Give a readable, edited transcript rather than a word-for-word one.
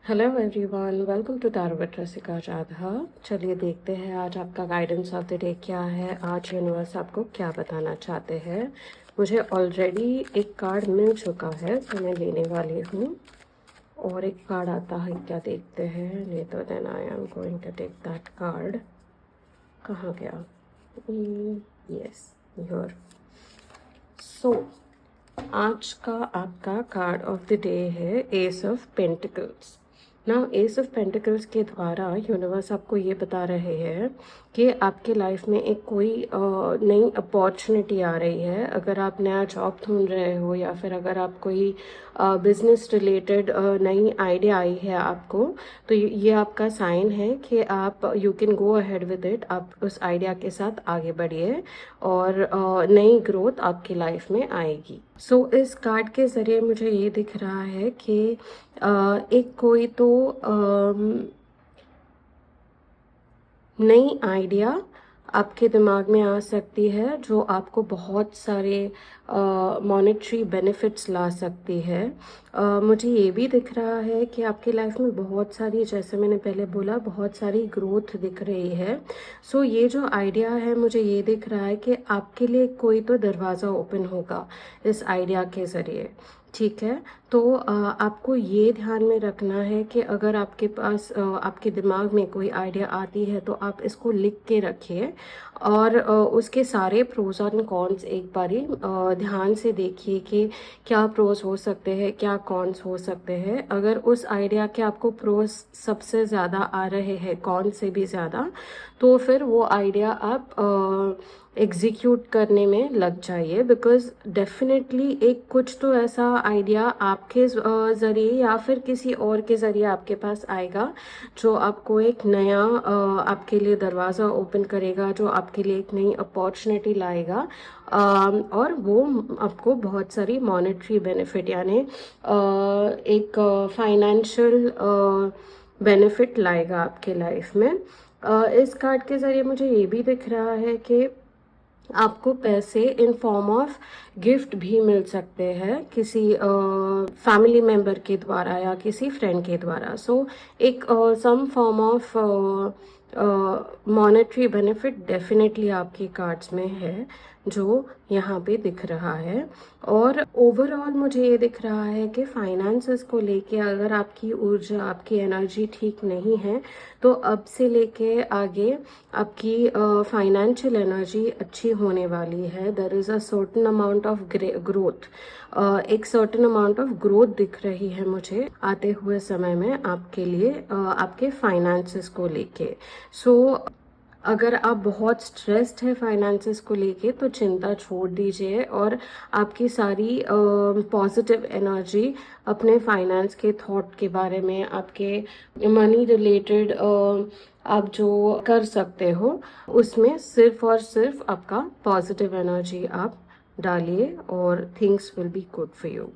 Hello everyone, welcome to tarot with Rasika Radha. चलिए देखते हैं आज आपका गाइडेंस ऑफ द डे क्या है। आज यूनिवर्स आपको क्या बताना चाहते हैं। मुझे ऑलरेडी एक कार्ड मिल चुका है तो मैं लेने वाली हूँ, और एक कार्ड आता है क्या देखते हैं। नहीं तो then I am going to take that card. कहाँ गया? Yes, your. सो आज का आपका कार्ड ऑफ द डे है एस ऑफ पेंटिकल्स। ना एस ऑफ पेंटिकल्स के द्वारा यूनिवर्स आपको ये बता रहे हैं कि आपके लाइफ में एक कोई नई अपॉर्चुनिटी आ रही है। अगर आप नया जॉब ढूंढ रहे हो या फिर अगर आप कोई बिजनेस रिलेटेड नई आइडिया आई है आपको, तो ये आपका साइन है कि आप you can go ahead with it. आप उस आइडिया के साथ आगे बढ़िए और नई ग्रोथ आपकी लाइफ में आएगी। सो इस कार्ड के ज़रिए मुझे ये दिख रहा है कि एक कोई तो नई आइडिया आपके दिमाग में आ सकती है जो आपको बहुत सारे मॉनेटरी बेनिफिट्स ला सकती है। मुझे ये भी दिख रहा है कि आपकी लाइफ में बहुत सारी, जैसे मैंने पहले बोला, बहुत सारी ग्रोथ दिख रही है। सो ये जो आइडिया है, मुझे ये दिख रहा है कि आपके लिए कोई तो दरवाज़ा ओपन होगा इस आइडिया के ज़रिए। ठीक है, तो आपको ये ध्यान में रखना है कि अगर आपके पास आपके दिमाग में कोई आइडिया आती है तो आप इसको लिख के रखिए और उसके सारे प्रोज एंड कॉन्स एक बारी ध्यान से देखिए कि क्या प्रोज हो सकते हैं, क्या कॉन्स हो सकते हैं। अगर उस आइडिया के आपको प्रोज सबसे ज़्यादा आ रहे हैं, कॉन से भी ज़्यादा, तो फिर वो आइडिया आप एग्जीक्यूट करने में लग जाइए। बिकॉज डेफिनेटली एक कुछ तो ऐसा आइडिया आपके ज़रिए या फिर किसी और के ज़रिए आपके पास आएगा जो आपको एक नया आपके लिए दरवाज़ा ओपन करेगा, जो आपके लिए एक नई अपॉर्चुनिटी लाएगा। और वो आपको बहुत सारी मॉनेटरी बेनिफिट यानी एक फाइनेंशियल बेनिफिट लाएगा आपके लाइफ में। इस कार्ड के ज़रिए मुझे ये भी दिख रहा है कि आपको पैसे इन फॉर्म ऑफ गिफ्ट भी मिल सकते हैं किसी फैमिली मेम्बर के द्वारा या किसी फ्रेंड के द्वारा। सो एक some form of monetary benefit definitely आपके कार्ड्स में है जो यहाँ पे दिख रहा है। और ओवरऑल मुझे ये दिख रहा है कि फाइनेंसेस को लेके अगर आपकी ऊर्जा, आपकी एनर्जी ठीक नहीं है तो अब से लेके आगे आपकी फाइनेंशियल एनर्जी अच्छी होने वाली है। There is a certain amount of growth, एक सर्टेन अमाउंट ऑफ ग्रोथ दिख रही है मुझे आते हुए समय में आपके लिए, आपके फाइनेंसेस को लेके। सो अगर आप बहुत स्ट्रेस्ड है फाइनेंसेस को लेके तो चिंता छोड़ दीजिए और आपकी सारी पॉजिटिव एनर्जी अपने फाइनेंस के थॉट के बारे में, आपके मनी रिलेटेड आप जो कर सकते हो उसमें सिर्फ और सिर्फ आपका पॉजिटिव एनर्जी आप डालिए और things will be good for you.